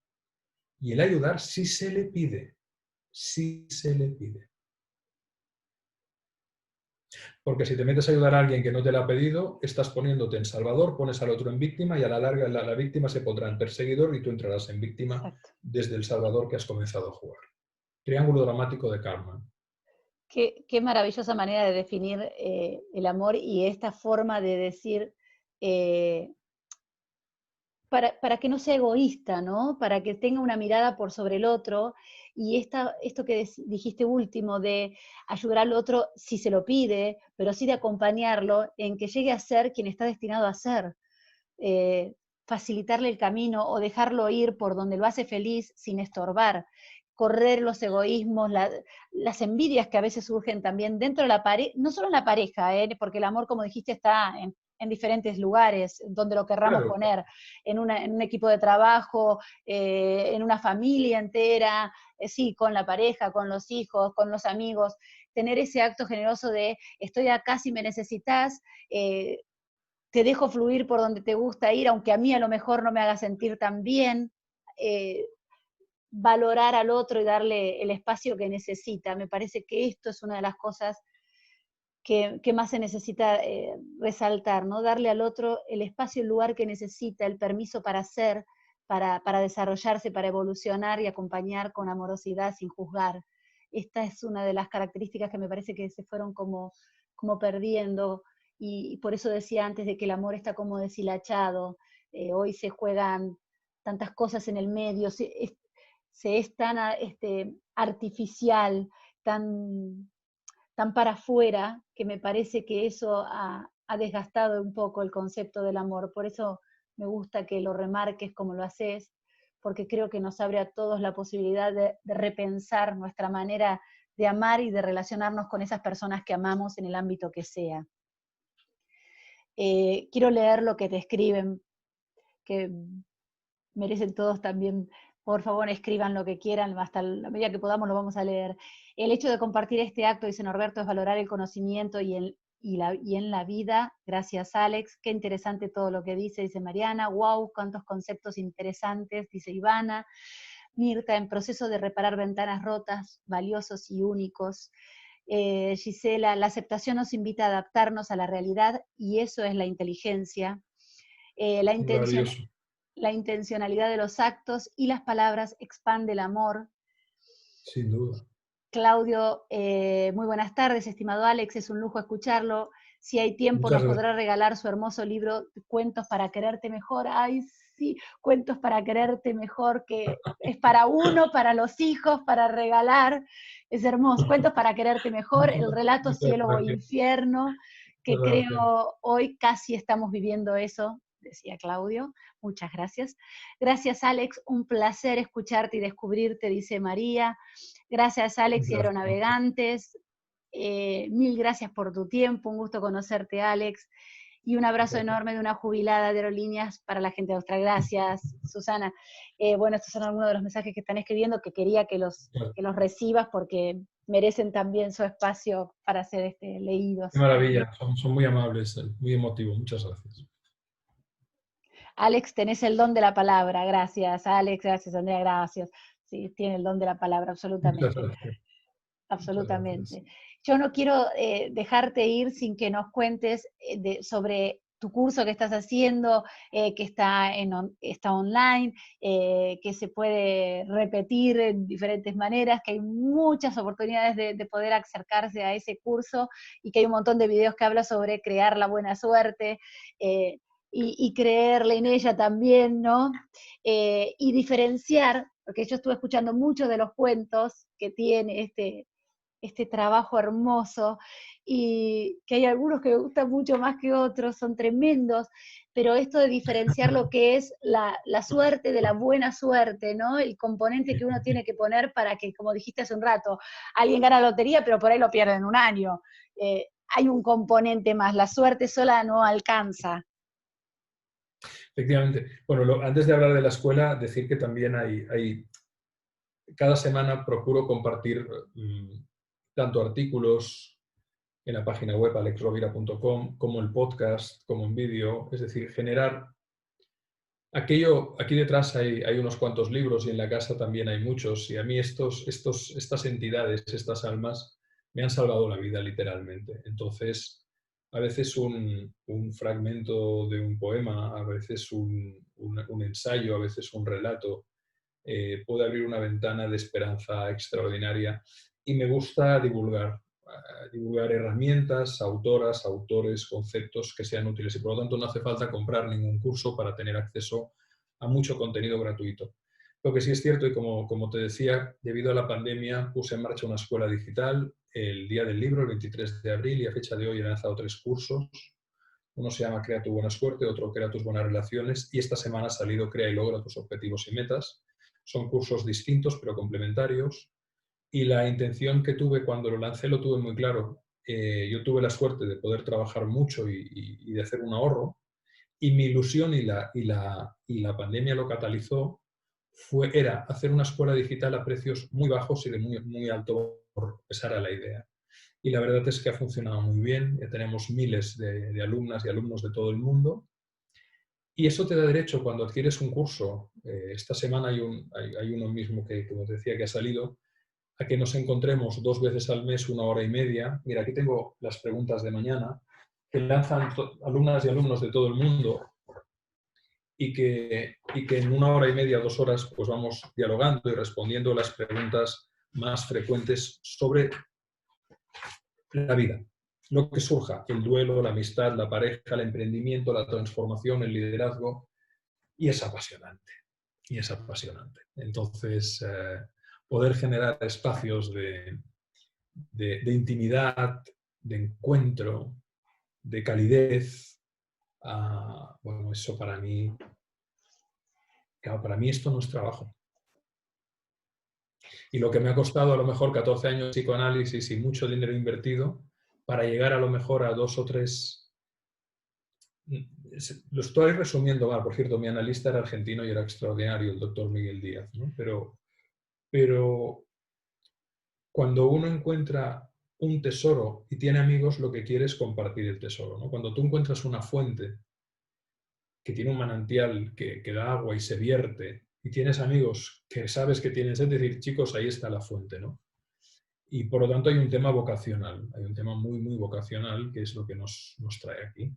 Speaker 1: y el ayudar si se le pide, si se le pide. Porque si te metes a ayudar a alguien que no te lo ha pedido, estás poniéndote en salvador, pones al otro en víctima y a la larga la víctima se pondrá en perseguidor y tú entrarás en víctima
Speaker 2: Exacto.
Speaker 1: desde el salvador que has comenzado a jugar. Triángulo dramático de karma.
Speaker 2: Qué maravillosa manera de definir el amor y esta forma de decir, eh, para que no sea egoísta, ¿no? Para que tenga una mirada por sobre el otro. Y esto que dijiste último, de ayudar al otro si se lo pide, pero sí de acompañarlo en que llegue a ser quien está destinado a ser. Facilitarle el camino o dejarlo ir por donde lo hace feliz sin estorbar, correr los egoísmos, las envidias que a veces surgen también dentro de la pareja, no solo en la pareja, porque el amor, como dijiste, está en diferentes lugares, donde lo querramos
Speaker 1: Claro,
Speaker 2: poner, en un equipo de trabajo, en una familia entera, sí, con la pareja, con los hijos, con los amigos, tener ese acto generoso de estoy acá si me necesitas, te dejo fluir por donde te gusta ir, aunque a mí a lo mejor no me haga sentir tan bien, valorar al otro y darle el espacio que necesita. Me parece que esto es una de las cosas que más se necesita resaltar, ¿no? Darle al otro el espacio, el lugar que necesita, el permiso para ser, para desarrollarse, para evolucionar y acompañar con amorosidad sin juzgar. Esta es una de las características que me parece que se fueron como perdiendo, y por eso decía antes de que el amor está como deshilachado. Hoy se juegan tantas cosas en el medio, se es tan artificial, tan para afuera, que me parece que eso ha desgastado un poco el concepto del amor. Por eso me gusta que lo remarques como lo haces, porque creo que nos abre a todos la posibilidad de repensar nuestra manera de amar y de relacionarnos con esas personas que amamos en el ámbito que sea. Quiero leer lo que te escriben, que merecen todos también. Por favor, escriban lo que quieran, hasta la medida que podamos lo vamos a leer. El hecho de compartir este acto, dice Norberto, es valorar el conocimiento y en la vida. Gracias, Alex. Qué interesante todo lo que dice Mariana. Wow, cuántos conceptos interesantes, dice Ivana. Mirta, en proceso de reparar ventanas rotas, valiosos y únicos. Gisela, la aceptación nos invita a adaptarnos a la realidad y eso es la inteligencia. La intención,
Speaker 1: maravilloso.
Speaker 2: la intencionalidad de los actos y las palabras expande el amor.
Speaker 1: Sin duda.
Speaker 2: Claudio, muy buenas tardes, estimado Alex, es un lujo escucharlo. Si hay tiempo,
Speaker 1: Muchas
Speaker 2: nos
Speaker 1: gracias.
Speaker 2: podrá regalar su hermoso libro, Cuentos para quererte mejor. Ay, sí, Cuentos para quererte mejor, que es para uno, para los hijos, para regalar. Es hermoso. Cuentos para quererte mejor, el relato
Speaker 1: Muchas
Speaker 2: cielo o
Speaker 1: gracias.
Speaker 2: infierno, que
Speaker 1: Muchas gracias.
Speaker 2: creo hoy casi estamos viviendo eso, decía Claudio. Muchas gracias. Gracias, Alex, un placer escucharte y descubrirte, dice María. Gracias, Alex y
Speaker 1: Muchas gracias.
Speaker 2: Aeronavegantes. Mil gracias por tu tiempo, un gusto conocerte, Alex. Y un abrazo enorme de una jubilada de aerolíneas para la gente de Australia. Gracias, Susana. Bueno, estos son algunos de los mensajes que están escribiendo, que quería que los recibas porque merecen también su espacio para ser leídos.
Speaker 1: Qué maravilla, son muy amables, muy emotivos. Muchas gracias.
Speaker 2: Alex, tenés el don de la palabra. Gracias, Alex. Gracias, Andrea. Gracias. Sí, tiene el don de la palabra, absolutamente.
Speaker 1: Muchas gracias.
Speaker 2: Absolutamente.
Speaker 1: Muchas gracias.
Speaker 2: Yo no quiero dejarte ir sin que nos cuentes sobre tu curso que estás haciendo, que está online, que se puede repetir en diferentes maneras, que hay muchas oportunidades de poder acercarse a ese curso y que hay un montón de videos que habla sobre crear la buena suerte y creerle en ella también, ¿no? Y diferenciar, porque yo estuve escuchando muchos de los cuentos que tiene este trabajo hermoso, y que hay algunos que me gustan mucho más que otros, son tremendos, pero esto de diferenciar lo que es la suerte de la buena suerte, ¿no? El componente que uno tiene que poner para que, como dijiste hace un rato, alguien gana la lotería, pero por ahí lo pierde en un año. Hay un componente más, la suerte sola no alcanza.
Speaker 1: Efectivamente. Bueno, antes de hablar de la escuela, decir que también cada semana procuro compartir tanto artículos en la página web alexrovira.com, como el podcast, como en vídeo, es decir, generar aquello. Aquí detrás hay unos cuantos libros y en la casa también hay muchos, y a mí estas entidades, estas almas, me han salvado la vida literalmente. Entonces, a veces un fragmento de un poema, a veces un ensayo, a veces un relato, puede abrir una ventana de esperanza extraordinaria, y me gusta divulgar herramientas, autoras, autores, conceptos que sean útiles, y por lo tanto no hace falta comprar ningún curso para tener acceso a mucho contenido gratuito. Lo que sí es cierto, y como te decía, debido a la pandemia puse en marcha una escuela digital el día del libro, el 23 de abril, y a fecha de hoy he lanzado 3 cursos. Uno se llama Crea tu buena suerte, otro Crea tus buenas relaciones, y esta semana ha salido Crea y logra tus objetivos y metas. Son cursos distintos pero complementarios, y la intención que tuve cuando lo lancé lo tuve muy claro. Yo tuve la suerte de poder trabajar mucho y de hacer un ahorro, y mi ilusión, y la pandemia lo catalizó, era hacer una escuela digital a precios muy bajos y de muy, muy alto valor. Esa era la idea. Y la verdad es que ha funcionado muy bien. Ya tenemos miles de alumnas y alumnos de todo el mundo. Y eso te da derecho, cuando adquieres un curso, esta semana hay uno mismo que, como te decía, que ha salido, a que nos encontremos 2 veces al mes, 1 hora y media. Mira, aquí tengo las preguntas de mañana, que lanzan alumnas y alumnos de todo el mundo, y que en 1 hora y media, 2 horas, pues vamos dialogando y respondiendo las preguntas más frecuentes sobre la vida. Lo que surja: el duelo, la amistad, la pareja, el emprendimiento, la transformación, el liderazgo, y es apasionante. Y es apasionante. Entonces, poder generar espacios de intimidad, de encuentro, de calidez, bueno, eso para mí, claro, para mí esto no es trabajo. Y lo que me ha costado a lo mejor 14 años de psicoanálisis y mucho dinero invertido para llegar a lo mejor a 2 o 3... Lo estoy resumiendo mal, por cierto, mi analista era argentino y era extraordinario, el doctor Miguel Díaz, ¿no? Pero cuando uno encuentra un tesoro y tiene amigos, lo que quiere es compartir el tesoro, ¿no? Cuando tú encuentras una fuente que tiene un manantial que da agua y se vierte, y tienes amigos que sabes que tienes, es decir, chicos, ahí está la fuente, ¿no? Y por lo tanto hay un tema vocacional, hay un tema muy, muy vocacional, que es lo que nos trae aquí.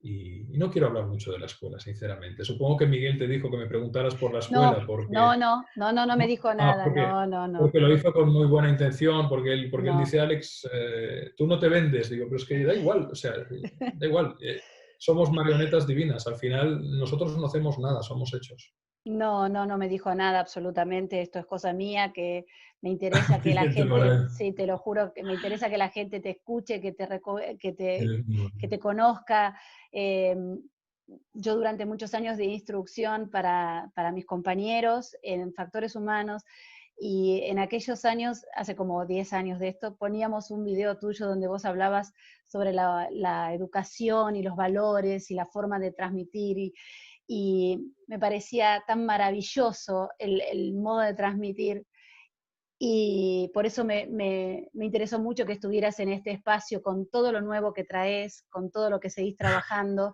Speaker 1: Y no quiero hablar mucho de la escuela, sinceramente. Supongo que Miguel te dijo que me preguntaras por la
Speaker 2: No,
Speaker 1: escuela, porque...
Speaker 2: no me dijo nada, no.
Speaker 1: Porque lo hizo con muy buena intención, porque él
Speaker 2: No.
Speaker 1: dice: Alex, tú no te vendes. Digo, pero es que da igual, o sea, da igual. Somos marionetas divinas. Al final nosotros no hacemos nada, somos hechos.
Speaker 2: No me dijo nada absolutamente, esto es cosa mía, que me interesa que la gente, sí, te lo juro, que me interesa que la gente te escuche, que te conozca. Yo durante muchos años di instrucción para mis compañeros en factores humanos, y en aquellos años, hace como 10 años de esto, poníamos un video tuyo donde vos hablabas sobre la educación y los valores y la forma de transmitir, y me parecía tan maravilloso el modo de transmitir, y por eso me interesó mucho que estuvieras en este espacio con todo lo nuevo que traes, con todo lo que seguís trabajando,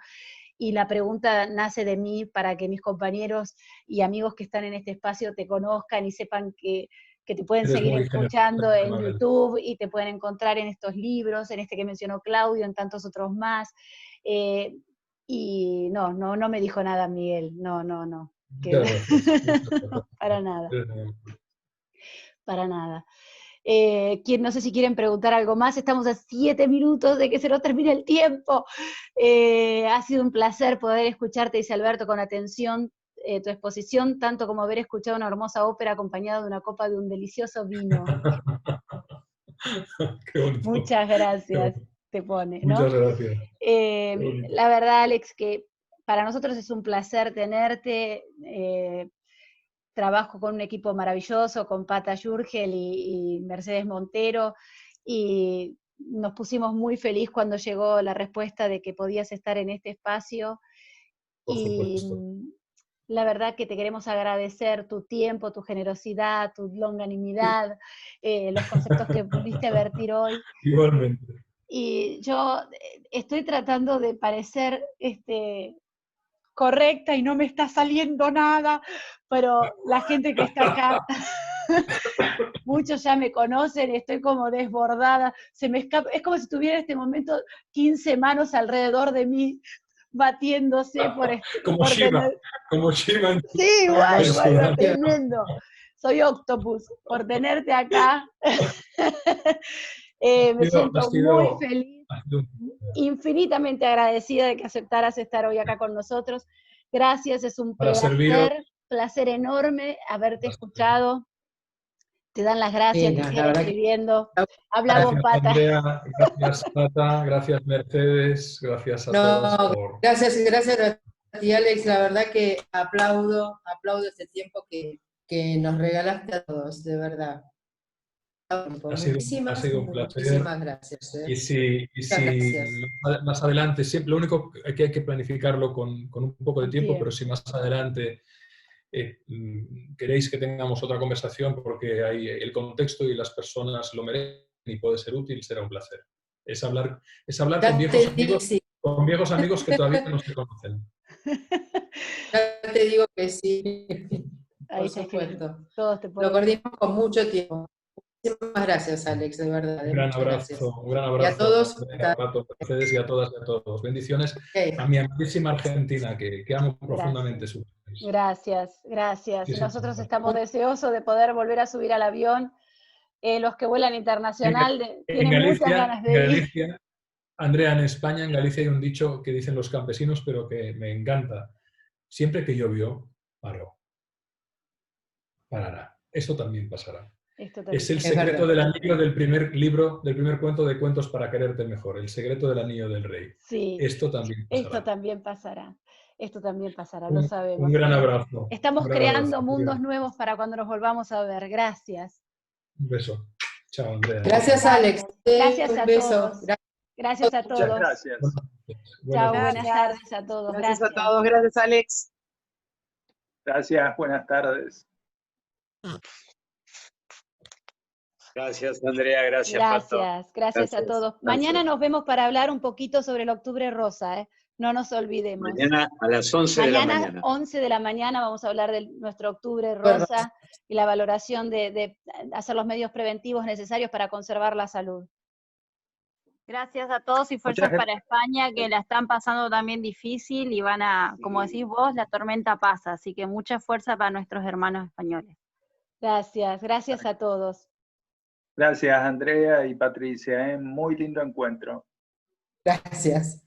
Speaker 2: y la pregunta nace de mí para que mis compañeros y amigos que están en este espacio te conozcan y sepan que te pueden
Speaker 1: Eres
Speaker 2: seguir
Speaker 1: muy generosa,
Speaker 2: escuchando en
Speaker 1: Mabel.
Speaker 2: YouTube y te pueden encontrar en estos libros, en este que mencionó Claudio, en tantos otros más. Y no me dijo nada Miguel, no.
Speaker 1: Muchas gracias. Muchas gracias.
Speaker 2: Para nada,
Speaker 1: Eres muy-
Speaker 2: para nada. No sé si quieren preguntar algo más, estamos a 7 minutos de que se nos termine el tiempo. Ha sido un placer poder escucharte, dice Alberto, con atención tu exposición, tanto como haber escuchado una hermosa ópera acompañada de una copa de un delicioso vino.
Speaker 1: Qué bonito.
Speaker 2: Muchas
Speaker 1: Qué
Speaker 2: gracias,
Speaker 1: bonito.
Speaker 2: te pone, ¿no?
Speaker 1: Muchas gracias. Qué bonito.
Speaker 2: La verdad, Alex, que para nosotros es un placer tenerte. Trabajo con un equipo maravilloso, con Pata Yurgel y Mercedes Montero, y nos pusimos muy feliz cuando llegó la respuesta de que podías estar en este espacio,
Speaker 1: Por
Speaker 2: y
Speaker 1: supuesto.
Speaker 2: la verdad que te queremos agradecer tu tiempo, tu generosidad, tu longanimidad, los conceptos que pudiste vertir hoy.
Speaker 1: Igualmente.
Speaker 2: Y yo estoy tratando de parecer correcta y no me está saliendo nada, pero la gente que está acá, muchos ya me conocen, estoy como desbordada, se me escapa, es como si tuviera en este momento 15 manos alrededor de mí, batiéndose
Speaker 1: Como
Speaker 2: por
Speaker 1: Shiva.
Speaker 2: tener...
Speaker 1: Como Shiva en
Speaker 2: Sí, igual,
Speaker 1: personaje.
Speaker 2: tremendo. Soy Octopus, por tenerte acá. Me
Speaker 1: Ha
Speaker 2: siento muy
Speaker 1: sido,
Speaker 2: feliz,
Speaker 1: ha sido
Speaker 2: infinitamente agradecida de que aceptaras estar hoy acá con nosotros. Gracias, es un
Speaker 1: para serviros.
Speaker 2: placer enorme haberte escuchado. Te dan las gracias, te
Speaker 3: La
Speaker 2: siguen
Speaker 3: verdad que
Speaker 2: escribiendo. Habla vos,
Speaker 1: Gracias,
Speaker 2: Pata.
Speaker 1: Andrea. Gracias, Tata. Gracias, Mercedes. Gracias a todos
Speaker 3: no,
Speaker 1: por...
Speaker 3: gracias a ti, Alex, la verdad que aplaudo este tiempo que nos regalaste a todos, de verdad.
Speaker 1: Ha sido un placer.
Speaker 3: Muchísimas gracias.
Speaker 1: Y si
Speaker 3: Muchas gracias.
Speaker 1: más adelante, siempre, lo único que hay que planificarlo con un poco de
Speaker 2: Con
Speaker 1: tiempo,
Speaker 2: tiempo.
Speaker 1: pero si más adelante queréis que tengamos otra conversación porque el contexto y las personas lo merecen y puede ser útil, será un placer. Es hablar
Speaker 3: Ya
Speaker 1: con viejos amigos que todavía no se conocen.
Speaker 3: ya te digo que sí,
Speaker 2: Ahí
Speaker 3: por
Speaker 2: está escribiendo.
Speaker 3: supuesto.
Speaker 2: Todos te
Speaker 3: Lo
Speaker 2: pueden.
Speaker 3: coordinamos con mucho tiempo. Muchísimas gracias, Alex, de verdad.
Speaker 1: Un gran
Speaker 3: Muchas gracias.
Speaker 1: abrazo, un gran
Speaker 3: Y a
Speaker 1: abrazo
Speaker 3: todos.
Speaker 1: Andrea, Pato, Mercedes, y a todas y a todos. Bendiciones a mi amadísima Argentina, que amo profundamente su país.
Speaker 2: Gracias.
Speaker 1: Sí, sí,
Speaker 2: Nosotros
Speaker 1: sí.
Speaker 2: estamos deseosos de poder volver a subir al avión. Los que vuelan internacional
Speaker 1: En
Speaker 2: tienen muchas ganas de ir.
Speaker 1: Galicia, Andrea, en España, en Galicia hay un dicho que dicen los campesinos, pero que me encanta. Siempre que llovió, paró. Parará. Esto también pasará. Es el secreto del anillo del primer libro, del primer cuento de Cuentos para quererte mejor, el secreto del anillo del rey.
Speaker 2: Sí,
Speaker 1: Esto también pasará.
Speaker 2: Esto también pasará, lo sabemos.
Speaker 1: Un gran abrazo.
Speaker 2: Estamos
Speaker 1: Un gran
Speaker 2: creando
Speaker 1: abrazo.
Speaker 2: mundos nuevos para cuando nos volvamos a ver. Gracias.
Speaker 1: Un beso. Chao, Andrea.
Speaker 3: Gracias, Alex.
Speaker 2: Gracias
Speaker 3: Un
Speaker 2: a
Speaker 3: beso.
Speaker 2: todos. Gracias a todos.
Speaker 4: Muchas gracias.
Speaker 2: Chao, buenas tardes a todos.
Speaker 5: Gracias a todos. Gracias, Alex.
Speaker 4: Gracias, buenas tardes.
Speaker 6: Gracias, Andrea, gracias, Pato.
Speaker 2: Gracias a todos. Mañana nos vemos para hablar un poquito sobre el Octubre Rosa, ¿eh? No nos olvidemos.
Speaker 6: Mañana a las 11 de la mañana.
Speaker 2: Mañana, 11 de la mañana, vamos a hablar de nuestro Octubre Rosa y la valoración de hacer los medios preventivos necesarios para conservar la salud.
Speaker 7: Gracias a todos y fuerzas para España, que la están pasando también difícil y van a, como decís vos, la tormenta pasa, así que mucha fuerza para nuestros hermanos españoles.
Speaker 2: Gracias a todos.
Speaker 4: Gracias, Andrea y Patricia, muy lindo encuentro.
Speaker 3: Gracias.